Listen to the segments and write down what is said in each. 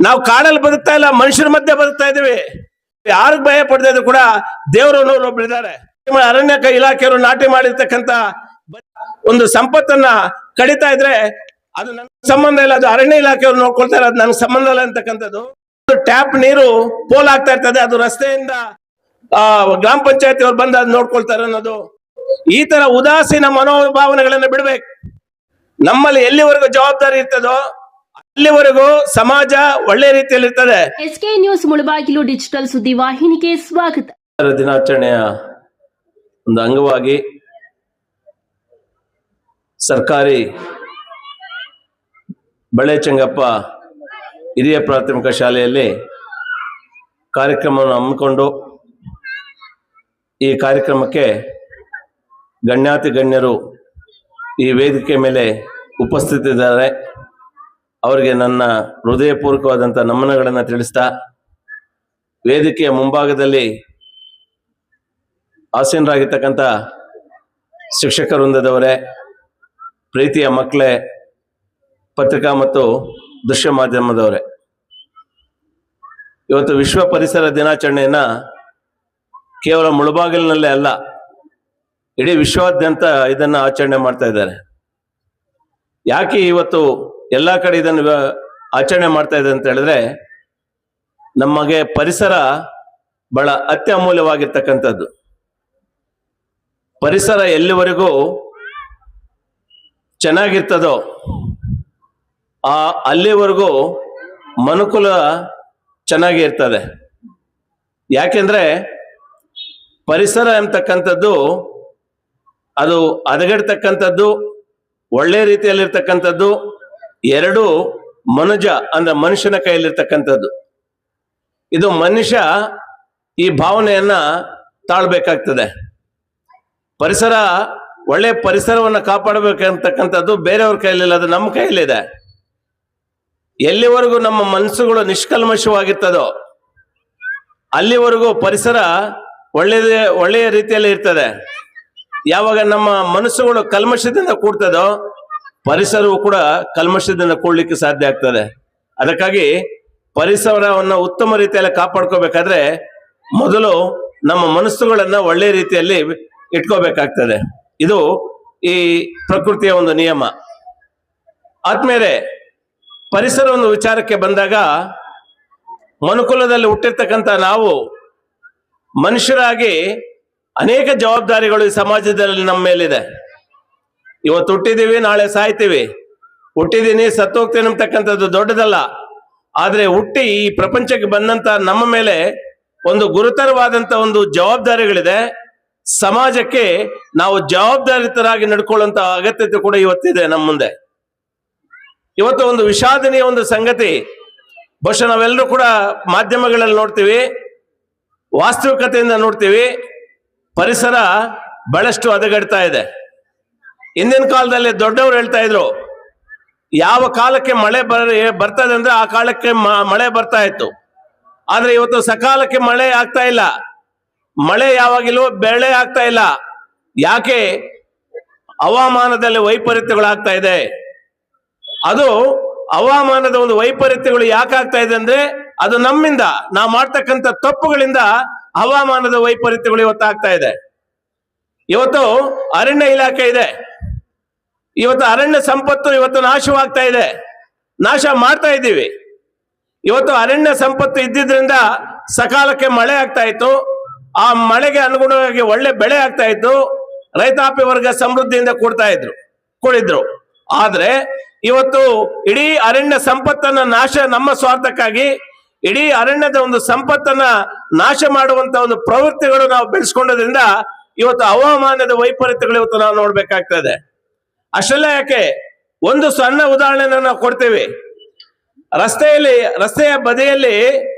ನಾವು ಕಾಡಲ್ಲಿ ಬದುಕ್ತಾ ಇಲ್ಲ, ಮನುಷ್ಯರ ಮಧ್ಯೆ ಬದುಕ್ತಾ ಇದೀವಿ. ಯಾರಿಗ್ ಭಯ ಪಡ್ತಾ ಇದ್ರು ಕೂಡ ದೇವರು ಒಬ್ಬರಿದ್ದಾರೆ. ಅರಣ್ಯ ಇಲಾಖೆಯವರು ನಾಟಿ ಮಾಡಿರ್ತಕ್ಕಂತ ಒಂದು ಸಂಪತ್ತನ್ನ ಕಡಿತಾ ಇದ್ರೆ ಅದು ನನ್ ಸಂಬಂಧ ಇಲ್ಲ, ಅದು ಅರಣ್ಯ ಇಲಾಖೆಯವರು ನೋಡ್ಕೊಳ್ತಾರೆ, ಅದು ನನ್ಗೆ ಸಂಬಂಧ ಇಲ್ಲ ಅಂತಕ್ಕಂಥದ್ದು. ಟ್ಯಾಪ್ ನೀರು ಪೋಲ್ ಆಗ್ತಾ ಇರ್ತದೆ, ಅದು ರಸ್ತೆಯಿಂದ ಗ್ರಾಮ ಪಂಚಾಯತಿ ಅವ್ರು ಬಂದು ಅದು ನೋಡ್ಕೊಳ್ತಾರೆ ಅನ್ನೋದು. ಈ ತರ ಉದಾಸೀನ ಮನೋಭಾವನೆಗಳನ್ನ ಬಿಡ್ಬೇಕು. ನಮ್ಮಲ್ಲಿ ಎಲ್ಲಿವರೆಗೂ ಜವಾಬ್ದಾರಿ ಇರ್ತದೋ ಅಲ್ಲಿವರೆಗೂ ಸಮಾಜ ಒಳ್ಳೆ ರೀತಿಯಲ್ಲಿ ಇರ್ತದೆ. ಎಸ್ಕೆ ನ್ಯೂಸ್ ಮುಳಬಾಗಿಲು ಡಿಜಿಟಲ್ ಸುದ್ದಿ ವಾಹಿನಿಗೆ ಸ್ವಾಗತ. ದಿನಾಚರಣೆಯ ಒಂದು ಅಂಗವಾಗಿ ಸರ್ಕಾರಿ ಬಳೆ ಚೆಂಗಪ್ಪ ಹಿರಿಯ ಪ್ರಾಥಮಿಕ ಶಾಲೆಯಲ್ಲಿ ಕಾರ್ಯಕ್ರಮವನ್ನು ಹಮ್ಮಿಕೊಂಡು ಈ ಕಾರ್ಯಕ್ರಮಕ್ಕೆ ಗಣ್ಯಾತಿ ಗಣ್ಯರು ಈ ವೇದಿಕೆ ಮೇಲೆ ಉಪಸ್ಥಿತರಿದ್ದಾರೆ. ಅವರಿಗೆ ನನ್ನ ಹೃದಯಪೂರ್ವಕವಾದಂಥ ನಮನಗಳನ್ನು ತಿಳಿಸ್ತಾ, ವೇದಿಕೆಯ ಮುಂಭಾಗದಲ್ಲಿ ಆಸೀನರಾಗಿರ್ತಕ್ಕಂಥ ಶಿಕ್ಷಕ ವೃಂದದವರೇ, ಪ್ರೀತಿಯ ಮಕ್ಕಳೇ, ಪತ್ರಿಕಾ ಮತ್ತು ದೃಶ್ಯ ಮಾಧ್ಯಮದವರೇ, ಇವತ್ತು ವಿಶ್ವ ಪರಿಸರ ದಿನಾಚರಣೆಯನ್ನು ಕೇವಲ ಮುಳಬಾಗಿಲಿನಲ್ಲೇ ಅಲ್ಲ, ಇಡೀ ವಿಶ್ವಾದ್ಯಂತ ಇದನ್ನು ಆಚರಣೆ ಮಾಡ್ತಾ ಇದ್ದಾರೆ. ಯಾಕೆ ಇವತ್ತು ಎಲ್ಲ ಕಡೆ ಇದನ್ನು ಆಚರಣೆ ಮಾಡ್ತಾ ಇದೆ ಅಂತ ಹೇಳಿದ್ರೆ, ನಮಗೆ ಪರಿಸರ ಬಹಳ ಅತ್ಯಮೂಲ್ಯವಾಗಿರ್ತಕ್ಕಂಥದ್ದು. ಪರಿಸರ ಎಲ್ಲಿವರೆಗೂ ಚೆನ್ನಾಗಿರ್ತದೋ ಅಲ್ಲಿವರೆಗೂ ಮನುಕುಲ ಚೆನ್ನಾಗಿ ಇರ್ತದೆ. ಯಾಕೆಂದ್ರೆ ಪರಿಸರ ಎಂಬತಕ್ಕಂಥದ್ದು ಅದು ಹದಗೆಡ್ತಕ್ಕಂಥದ್ದು, ಒಳ್ಳೆ ರೀತಿಯಲ್ಲಿರ್ತಕ್ಕಂಥದ್ದು, ಎರಡು ಮನುಜ ಅಂದ್ರೆ ಮನುಷ್ಯನ ಕೈಯಲ್ಲಿರ್ತಕ್ಕಂಥದ್ದು. ಇದು ಮನುಷ್ಯ ಈ ಭಾವನೆಯನ್ನ ತಾಳ್ಬೇಕಾಗ್ತದೆ. ಪರಿಸರ, ಒಳ್ಳೆ ಪರಿಸರವನ್ನು ಕಾಪಾಡಬೇಕಂತಕ್ಕಂಥದ್ದು ಬೇರೆಯವ್ರ ಕೈಲಿಲ್ಲ, ಅದು ನಮ್ಮ ಕೈಯಲ್ಲಿದೆ. ಎಲ್ಲಿವರೆಗೂ ನಮ್ಮ ಮನಸ್ಸುಗಳು ನಿಷ್ಕಲ್ಮಶವಾಗಿರ್ತದೋ ಅಲ್ಲಿವರೆಗೂ ಪರಿಸರ ಒಳ್ಳೆಯ ರೀತಿಯಲ್ಲಿ ಇರ್ತದೆ. ಯಾವಾಗ ನಮ್ಮ ಮನಸ್ಸುಗಳು ಕಲ್ಮಶದಿಂದ ಕೂಡ್ತದೋ ಪರಿಸರವು ಕೂಡ ಕಲ್ಮಶದಿಂದ ಕೂಡ್ಲಿಕ್ಕೆ ಸಾಧ್ಯ ಆಗ್ತದೆ. ಅದಕ್ಕಾಗಿ ಪರಿಸರವನ್ನು ಉತ್ತಮ ರೀತಿಯಲ್ಲಿ ಕಾಪಾಡ್ಕೋಬೇಕಾದ್ರೆ ಮೊದಲು ನಮ್ಮ ಮನಸ್ಸುಗಳನ್ನ ಒಳ್ಳೆ ರೀತಿಯಲ್ಲಿ ಇಟ್ಕೋಬೇಕಾಗ್ತದೆ. ಇದು ಈ ಪ್ರಕೃತಿಯ ಒಂದು ನಿಯಮ. ಆದ್ಮೇಲೆ ಪರಿಸರ ಒಂದು ವಿಚಾರಕ್ಕೆ ಬಂದಾಗ, ಮನುಕುಲದಲ್ಲಿ ಹುಟ್ಟಿರ್ತಕ್ಕಂಥ ನಾವು ಮನುಷ್ಯರಾಗಿ ಅನೇಕ ಜವಾಬ್ದಾರಿಗಳು ಈ ಸಮಾಜದಲ್ಲಿ ನಮ್ಮ ಮೇಲಿದೆ. ಇವತ್ತು ಹುಟ್ಟಿದೀವಿ, ನಾಳೆ ಸಾಯ್ತೀವಿ. ಹುಟ್ಟಿದೀನಿ, ಸತ್ತೋಗ್ತೀನಿ ಅಂತಕ್ಕಂಥದ್ದು ದೊಡ್ಡದಲ್ಲ. ಆದ್ರೆ ಹುಟ್ಟಿ ಈ ಪ್ರಪಂಚಕ್ಕೆ ಬಂದಂತ ನಮ್ಮ ಮೇಲೆ ಒಂದು ಗುರುತರವಾದಂತ ಒಂದು ಜವಾಬ್ದಾರಿಗಳಿದೆ. ಸಮಾಜಕ್ಕೆ ನಾವು ಜವಾಬ್ದಾರಿತರಾಗಿ ನಡ್ಕೊಳ್ಳುವಂತ ಅಗತ್ಯತೆ ಕೂಡ ಇವತ್ತಿದೆ ನಮ್ಮ ಮುಂದೆ. ಇವತ್ತು ಒಂದು ವಿಷಾದನೀಯ ಒಂದು ಸಂಗತಿ, ಬಹುಶಃ ನಾವೆಲ್ಲರೂ ಕೂಡ ಮಾಧ್ಯಮಗಳಲ್ಲಿ ನೋಡ್ತೀವಿ, ವಾಸ್ತವಿಕತೆಯಿಂದ ನೋಡ್ತೀವಿ, ಪರಿಸರ ಬಹಳಷ್ಟು ಹದಗೆಡ್ತಾ ಇದೆ. ಹಿಂದಿನ ಕಾಲದಲ್ಲಿ ದೊಡ್ಡವರು ಹೇಳ್ತಾ ಇದ್ರು, ಯಾವ ಕಾಲಕ್ಕೆ ಮಳೆ ಬರ್ತದೆ ಅಂದ್ರೆ ಆ ಕಾಲಕ್ಕೆ ಮಳೆ ಬರ್ತಾ ಇತ್ತು. ಆದ್ರೆ ಇವತ್ತು ಸಕಾಲಕ್ಕೆ ಮಳೆ ಆಗ್ತಾ ಇಲ್ಲ, ಮಳೆ ಯಾವಾಗಿಲೂ ಬೆಳೆ ಆಗ್ತಾ ಇಲ್ಲ. ಯಾಕೆ? ಹವಾಮಾನದಲ್ಲಿ ವೈಪರೀತ್ಯಗಳಾಗ್ತಾ ಇದೆ. ಅದು ಹವಾಮಾನದ ಒಂದು ವೈಪರೀತ್ಯಗಳು ಯಾಕೆ ಆಗ್ತಾ ಇದೆ ಅಂದ್ರೆ ಅದು ನಮ್ಮಿಂದ, ನಾವು ಮಾಡ್ತಕ್ಕಂಥ ತಪ್ಪುಗಳಿಂದ ಹವಾಮಾನದ ವೈಪರೀತ್ಯಗಳು ಇವತ್ತು ಆಗ್ತಾ ಇದೆ. ಇವತ್ತು ಅರಣ್ಯ ಇಲಾಖೆ ಇದೆ, ಇವತ್ತು ಅರಣ್ಯ ಸಂಪತ್ತು ಇವತ್ತು ನಾಶವಾಗ್ತಾ ಇದೆ, ನಾಶ ಮಾಡ್ತಾ ಇದ್ದೀವಿ. ಇವತ್ತು ಅರಣ್ಯ ಸಂಪತ್ತು ಇದ್ದಿದ್ರಿಂದ ಸಕಾಲಕ್ಕೆ ಮಳೆ ಆಗ್ತಾ ಇತ್ತು, ಆ ಮಳೆಗೆ ಅನುಗುಣವಾಗಿ ಒಳ್ಳೆ ಬೆಳೆ ಆಗ್ತಾ ಇತ್ತು, ರೈತಾಪಿ ವರ್ಗ ಸಮೃದ್ಧಿಯಿಂದ ಕೂಡಿದ್ರು. ಆದ್ರೆ ಇವತ್ತು ಇಡೀ ಅರಣ್ಯ ಸಂಪತ್ತನ್ನ ನಮ್ಮ ಸ್ವಾರ್ಥಕ್ಕಾಗಿ ಇಡೀ ಅರಣ್ಯದ ಒಂದು ಸಂಪತ್ತನ್ನ ನಾಶ ಮಾಡುವಂತ ಒಂದು ಪ್ರವೃತ್ತಿಗಳು ನಾವು ಬೆಳೆಸ್ಕೊಂಡೋದ್ರಿಂದ ಇವತ್ತು ಹವಾಮಾನದ ವೈಪರೀತ್ಯಗಳು ಇವತ್ತು ನಾವು ನೋಡ್ಬೇಕಾಗ್ತದೆ. ಅಷ್ಟೆಲ್ಲ ಯಾಕೆ, ಒಂದು ಸಣ್ಣ ಉದಾಹರಣೆನ ನಾವು ಕೊಡ್ತೇವೆ. ರಸ್ತೆಯ ಬದಿಯಲ್ಲಿ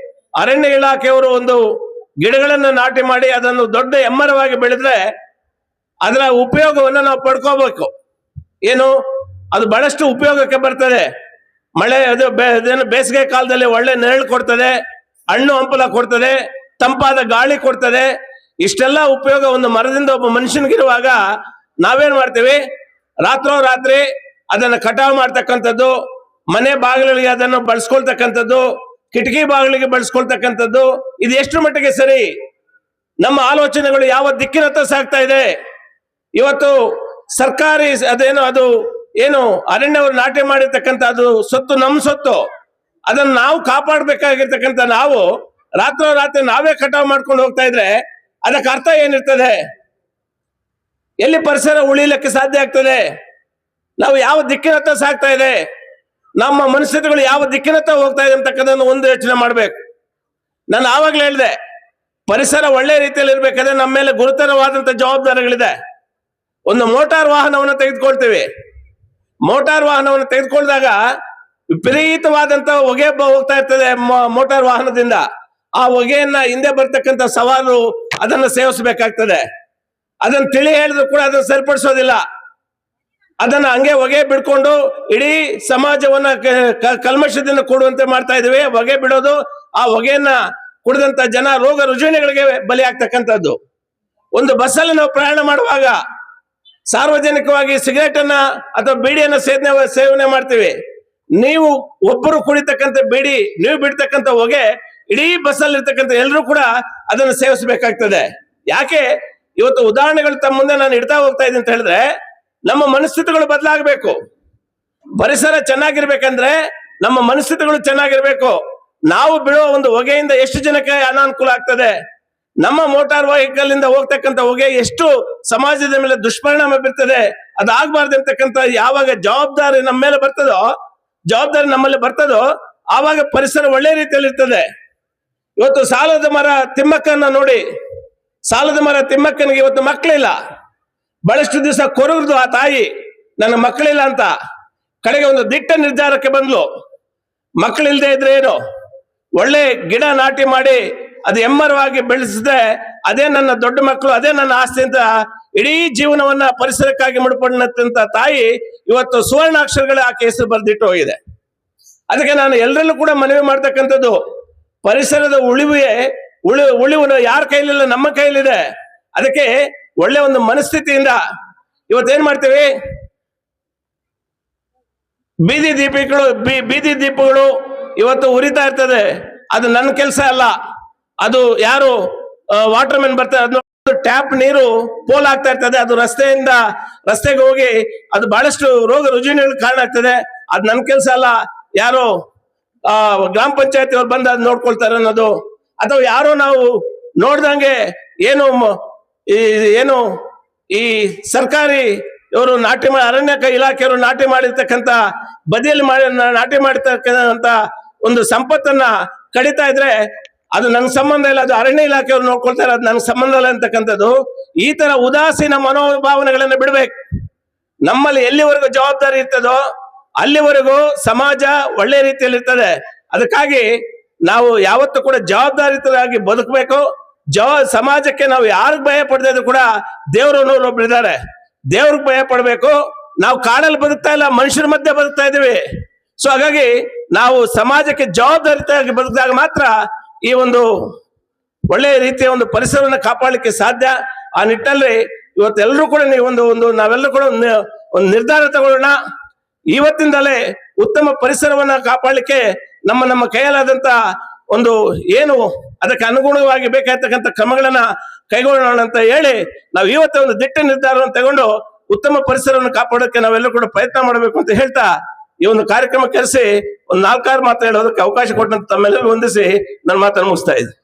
ಅರಣ್ಯ ಇಲಾಖೆಯವರು ಒಂದು ಗಿಡಗಳನ್ನ ನಾಟಿ ಮಾಡಿ ಅದನ್ನು ದೊಡ್ಡ ಎಮ್ಮರವಾಗಿ ಬೆಳೆದ್ರೆ ಅದರ ಉಪಯೋಗವನ್ನು ನಾವು ಪಡ್ಕೋಬೇಕು. ಏನು? ಅದು ಬಹಳಷ್ಟು ಉಪಯೋಗಕ್ಕೆ ಬರ್ತದೆ. ಮಳೆ ಅದು ಬೇಸಿಗೆ ಕಾಲದಲ್ಲಿ ಒಳ್ಳೆ ನೆರಳು ಕೊಡ್ತದೆ, ಹಣ್ಣು ಹಂಪಲ ಕೊಡ್ತದೆ, ತಂಪಾದ ಗಾಳಿ ಕೊಡ್ತದೆ. ಇಷ್ಟೆಲ್ಲ ಉಪಯೋಗ ಒಂದು ಮರದಿಂದ ಒಬ್ಬ ಮನುಷ್ಯನಿಗಿರುವಾಗ ನಾವೇನ್ ಮಾಡ್ತೀವಿ? ರಾತ್ರೋರಾತ್ರಿ ಅದನ್ನ ಕಟಾವು ಮಾಡ್ತಕ್ಕಂಥದ್ದು, ಮನೆ ಬಾಗಿಲಿಗೆ ಅದನ್ನು ಬಳಸ್ಕೊಳ್ತಕ್ಕಂಥದ್ದು, ಕಿಟಕಿ ಬಾಗಿಲಿಗೆ ಬಳಸ್ಕೊಳ್ತಕ್ಕಂಥದ್ದು ಇದು ಎಷ್ಟು ಮಟ್ಟಿಗೆ ಸರಿ? ನಮ್ಮ ಆಲೋಚನೆಗಳು ಯಾವ ದಿಕ್ಕಿನತ್ತ ಸಾಗ್ತಾ ಇದೆ? ಇವತ್ತು ಸರ್ಕಾರಿ ಏನು ಅರಣ್ಯವರು ನಾಟಿ ಮಾಡಿರ್ತಕ್ಕಂಥ ಅದು ಸೊತ್ತು ನಮ್ಮ ಸೊತ್ತು, ಅದನ್ನ ನಾವು ಕಾಪಾಡಬೇಕಾಗಿರ್ತಕ್ಕಂಥ ನಾವು ರಾತ್ರೋರಾತ್ರಿ ನಾವೇ ಕಟಾವು ಮಾಡ್ಕೊಂಡು ಹೋಗ್ತಾ ಇದ್ರೆ ಅದಕ್ಕೆ ಅರ್ಥ ಏನಿರ್ತದೆ? ಎಲ್ಲಿ ಪರಿಸರ ಉಳಿಲಿಕ್ಕೆ ಸಾಧ್ಯ ಆಗ್ತದೆ? ನಾವು ಯಾವ ದಿಕ್ಕಿನತ್ತ ಸಾಗ್ತಾ ಇದೆ, ನಮ್ಮ ಮನಸ್ಥಿತಿಗಳು ಯಾವ ದಿಕ್ಕಿನತ್ತ ಹೋಗ್ತಾ ಇದೆ ಅಂತಕ್ಕಂಥದ್ದು ಒಂದು ಯೋಚನೆ ಮಾಡ್ಬೇಕು. ನಾನು ಆವಾಗಲೇ ಹೇಳಿದೆ, ಪರಿಸರ ಒಳ್ಳೆ ರೀತಿಯಲ್ಲಿ ಇರ್ಬೇಕಾದ್ರೆ ನಮ್ಮ ಮೇಲೆ ಗುರುತರವಾದಂತ ಜವಾಬ್ದಾರಿಗಳಿದೆ. ಒಂದು ಮೋಟಾರ್ ವಾಹನವನ್ನು ತೆಗೆದುಕೊಳ್ತೀವಿ. ಮೋಟಾರ್ ವಾಹನವನ್ನು ತೆಗೆದುಕೊಂಡಾಗ ವಿಪರೀತವಾದಂತ ಹೊಗೆ ಹೋಗ್ತಾ ಇರ್ತದೆ ಮೋಟಾರ್ ವಾಹನದಿಂದ. ಆ ಹೊಗೆಯನ್ನ ಹಿಂದೆ ಬರ್ತಕ್ಕಂಥ ಸವಾಲು ಅದನ್ನ ಸೇವಿಸಬೇಕಾಗ್ತದೆ. ಅದನ್ನ ತಿಳಿ ಹೇಳಿದ್ರು ಕೂಡ ಅದನ್ನ ಸರಿಪಡಿಸೋದಿಲ್ಲ. ಅದನ್ನ ಹಂಗೆ ಹೊಗೆ ಬಿಡ್ಕೊಂಡು ಇಡೀ ಸಮಾಜವನ್ನ ಕಲ್ಮಶದಿಂದ ಕೂಡುವಂತೆ ಮಾಡ್ತಾ ಇದೀವಿ. ಹೊಗೆ ಬಿಡೋದು, ಆ ಹೊಗೆಯನ್ನ ಕುಡಿದಂತ ಜನ ರೋಗ ರುಜಿನಗಳಿಗೆ ಬಲಿ ಆಗ್ತಕ್ಕಂಥದ್ದು. ಒಂದು ಬಸ್ಸಲ್ಲಿ ನಾವು ಪ್ರಯಾಣ ಮಾಡುವಾಗ ಸಾರ್ವಜನಿಕವಾಗಿ ಸಿಗರೇಟ್ ಅನ್ನ ಅಥವಾ ಬೀಡಿಯನ್ನ ಸೇವನೆ ಮಾಡ್ತೀವಿ. ನೀವು ಒಬ್ಬರು ಕುಡಿತಕ್ಕಂಥ ಬೀಡಿ, ನೀವು ಬಿಡ್ತಕ್ಕಂಥ ಹೊಗೆ ಇಡೀ ಬಸ್ಸಲ್ಲಿ ಇರ್ತಕ್ಕಂಥ ಎಲ್ಲರೂ ಕೂಡ ಅದನ್ನು ಸೇವಿಸಬೇಕಾಗ್ತದೆ. ಯಾಕೆ? ಇವತ್ತು ಉದಾಹರಣೆಗಳು ತಮ್ಮ ಮುಂದೆ ನಾನು ಇಡ್ತಾ ಹೋಗ್ತಾ ಇದ್ದೀನಿ ಅಂತ ಹೇಳಿದ್ರೆ, ನಮ್ಮ ಮನಸ್ಥಿತಿಗಳು ಬದಲಾಗಬೇಕು. ಪರಿಸರ ಚೆನ್ನಾಗಿರ್ಬೇಕಂದ್ರೆ ನಮ್ಮ ಮನಸ್ಥಿತಿಗಳು ಚೆನ್ನಾಗಿರ್ಬೇಕು. ನಾವು ಬಿಡೋ ಒಂದು ಹೊಗೆಯಿಂದ ಎಷ್ಟು ಜನಕ್ಕೆ ಅನಾನುಕೂಲ ಆಗ್ತದೆ? ನಮ್ಮ ಮೋಟಾರ್ ವೆಹಿಕಲ್ ಇಂದ ಹೋಗ್ತಕ್ಕಂಥ ಹೊಗೆ ಎಷ್ಟು ಸಮಾಜದ ಮೇಲೆ ದುಷ್ಪರಿಣಾಮ ಬೀರ್ತದೆ? ಅದಾಗಬಾರ್ದು ಅಂತಕ್ಕಂಥ ಯಾವಾಗ ಜವಾಬ್ದಾರಿ ನಮ್ಮ ಮೇಲೆ ಬರ್ತದೋ, ಜವಾಬ್ದಾರಿ ನಮ್ಮಲ್ಲಿ ಬರ್ತದೋ, ಆವಾಗ ಪರಿಸರ ಒಳ್ಳೆ ರೀತಿಯಲ್ಲಿ ಇರ್ತದೆ. ಇವತ್ತು ಸಾಲದ ಮರ ತಿಮ್ಮಕ್ಕನ್ನ ನೋಡಿ, ಸಾಲದ ಮರ ತಿಮ್ಮಕ್ಕನಿಗೆ ಇವತ್ತು ಮಕ್ಕಳಿಲ್ಲ. ಬಹಳಷ್ಟು ದಿವಸ ಕೊರಗದು ಆ ತಾಯಿ, ನನ್ನ ಮಕ್ಕಳಿಲ್ಲ ಅಂತ. ಕಡೆಗೆ ಒಂದು ದಿಟ್ಟ ನಿರ್ಧಾರಕ್ಕೆ ಬಂದ್ಲು. ಮಕ್ಕಳಿಲ್ದೆ ಇದ್ರೆ ಏನು, ಒಳ್ಳೆ ಗಿಡ ನಾಟಿ ಮಾಡಿ ಅದು ಎಮ್ಮರವಾಗಿ ಬೆಳೆಸಿದ್ರೆ ಅದೇ ನನ್ನ ದೊಡ್ಡ ಮಕ್ಕಳು, ಅದೇ ನನ್ನ ಆಸ್ತಿ ಅಂತ ಇಡೀ ಜೀವನವನ್ನ ಪರಿಸರಕ್ಕಾಗಿ ಮುಡಿಪಡಿದಂತ ತಾಯಿ ಇವತ್ತು ಸುವರ್ಣಾಕ್ಷರಗಳ ಆಕೆ ಹೆಸರು ಬರೆದಿಟ್ಟು ಹೋಗಿದೆ. ಅದಕ್ಕೆ ನಾನು ಎಲ್ಲರಲ್ಲೂ ಕೂಡ ಮನವಿ ಮಾಡ್ತಕ್ಕಂಥದ್ದು, ಪರಿಸರದ ಉಳಿವು ಯಾರ ಕೈಲಿಲ್ಲ, ನಮ್ಮ ಕೈಲಿದೆ. ಅದಕ್ಕೆ ಒಳ್ಳೆ ಒಂದು ಮನಸ್ಥಿತಿಯಿಂದ ಇವತ್ತೇನ್ ಮಾಡ್ತೀವಿ, ಬೀದಿ ದೀಪಗಳು ಇವತ್ತು ಉರಿತಾ ಇರ್ತದೆ. ಅದು ನನ್ನ ಕೆಲಸ ಅಲ್ಲ, ಅದು ಯಾರು ವಾಟರ್ ಮ್ಯಾನ್ ಬರ್ತಾರೆ, ಅದು ಟ್ಯಾಪ್ ನೀರು ಪೋಲ್ ಆಗ್ತಾ ಇರ್ತದೆ, ಅದು ರಸ್ತೆಗೆ ಹೋಗಿ ಅದು ಬಹಳಷ್ಟು ರೋಗ ರುಜಿನಗಳಿಗೆ ಕಾರಣ ಆಗ್ತದೆ. ಅದು ನನ್ನ ಕೆಲಸ ಅಲ್ಲ, ಯಾರೋ ಗ್ರಾಮ ಪಂಚಾಯತಿ ಅವ್ರು ಬಂದು ಅದು ನೋಡ್ಕೊಳ್ತಾರೆ ಅನ್ನೋದು. ಅಥವಾ ಯಾರೋ ನಾವು ನೋಡ್ದಂಗೆ ಏನು ಈ ಸರ್ಕಾರಿ ಇವರು ಅರಣ್ಯ ಇಲಾಖೆಯವರು ನಾಟಿ ಮಾಡಿರ್ತಕ್ಕಂಥ ಬದಿಯಲ್ಲಿ ನಾಟಿ ಮಾಡಿರ್ತಕ್ಕಂಥ ಒಂದು ಸಂಪತ್ತನ್ನ ಕಡಿತಾ ಇದ್ರೆ ಅದು ನನ್ಗೆ ಸಂಬಂಧ ಇಲ್ಲ, ಅದು ಅರಣ್ಯ ಇಲಾಖೆಯವರು ನೋಡ್ಕೊಳ್ತಾರೆ, ಅದು ನನ್ಗೆ ಸಂಬಂಧ ಇಲ್ಲ ಅಂತಕ್ಕಂಥದ್ದು. ಈ ತರ ಉದಾಸೀನ ಮನೋಭಾವನೆಗಳನ್ನ ಬಿಡ್ಬೇಕು. ನಮ್ಮಲ್ಲಿ ಎಲ್ಲಿವರೆಗೂ ಜವಾಬ್ದಾರಿ ಇರ್ತದೋ ಅಲ್ಲಿವರೆಗೂ ಸಮಾಜ ಒಳ್ಳೆ ರೀತಿಯಲ್ಲಿ ಇರ್ತದೆ. ಅದಕ್ಕಾಗಿ ನಾವು ಯಾವತ್ತೂ ಕೂಡ ಜವಾಬ್ದಾರಿತರಾಗಿ ಬದುಕಬೇಕು. ಸಮಾಜಕ್ಕೆ ನಾವು ಯಾರಿಗ್ ಭಯ ಪಡದೇ ಇದ್ರು ಕೂಡ ದೇವರು ಒಬ್ರು ಇದ್ದಾರೆ, ದೇವ್ರಿಗೆ ಭಯ ಪಡ್ಬೇಕು. ನಾವು ಕಾಡಲ್ಲಿ ಬದುಕ್ತಾ ಇಲ್ಲ, ಮನುಷ್ಯರ ಮಧ್ಯೆ ಬದುಕ್ತಾ ಇದೀವಿ. ಸೊ ಹಾಗಾಗಿ ನಾವು ಸಮಾಜಕ್ಕೆ ಜವಾಬ್ದಾರಿತಾಗಿ ಬದುಕಿದಾಗ ಮಾತ್ರ ಈ ಒಂದು ಒಳ್ಳೆಯ ರೀತಿಯ ಒಂದು ಪರಿಸರವನ್ನು ಕಾಪಾಡಲಿಕ್ಕೆ ಸಾಧ್ಯ. ಆ ನಿಟ್ಟಿನಲ್ಲಿ ಇವತ್ತೆಲ್ಲರೂ ಕೂಡ ನಾವೆಲ್ಲರೂ ಕೂಡ ಒಂದು ನಿರ್ಧಾರ ತಗೊಳ್ಳೋಣ. ಇವತ್ತಿಂದಲೇ ಉತ್ತಮ ಪರಿಸರವನ್ನ ಕಾಪಾಡಲಿಕ್ಕೆ ನಮ್ಮ ಕೈಯಲ್ಲಾದಂತ ಒಂದು ಏನು ಅದಕ್ಕೆ ಅನುಗುಣವಾಗಿ ಬೇಕಾಗಿರ್ತಕ್ಕಂಥ ಕ್ರಮಗಳನ್ನ ಕೈಗೊಳ್ಳೋಣ ಅಂತ ಹೇಳಿ ನಾವು ಇವತ್ತೇ ಒಂದು ದಿಟ್ಟ ನಿರ್ಧಾರವನ್ನು ತಗೊಂಡು ಉತ್ತಮ ಪರಿಸರವನ್ನು ಕಾಪಾಡೋಕೆ ನಾವೆಲ್ಲರೂ ಕೂಡ ಪ್ರಯತ್ನ ಮಾಡಬೇಕು ಅಂತ ಹೇಳ್ತಾ ಈ ಒಂದು ಕಾರ್ಯಕ್ರಮ ಕರೆಸಿ ಒಂದು 4-6 ಮಾತು ಹೇಳೋದಕ್ಕೆ ಅವಕಾಶ ಕೊಟ್ಟಂತ ತಮ್ಮೆಲ್ಲರಿಗೂ ವಂದಿಸಿ ನನ್ನ ಮಾತನ್ನು ಮುಗಿಸ್ತಾ ಇದ್ದೆ.